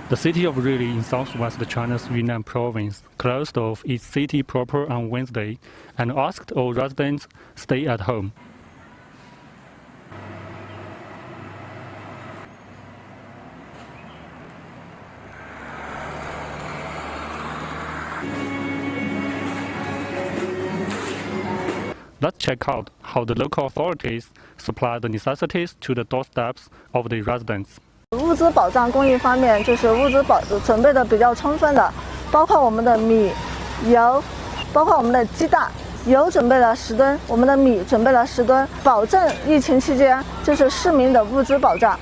The city of Ruili in southwest China's Yunnan province closed off its city proper on Wednesday and asked all residents stay at home. Let's check out how the local authorities supply the necessities to the doorsteps of the residents. 物资保障供应方面，就是物资准备的比较充分的，包括我们的米、油，包括我们的鸡蛋，油准备了10吨，我们的米准备了10吨，保证疫情期间就是市民的物资保障。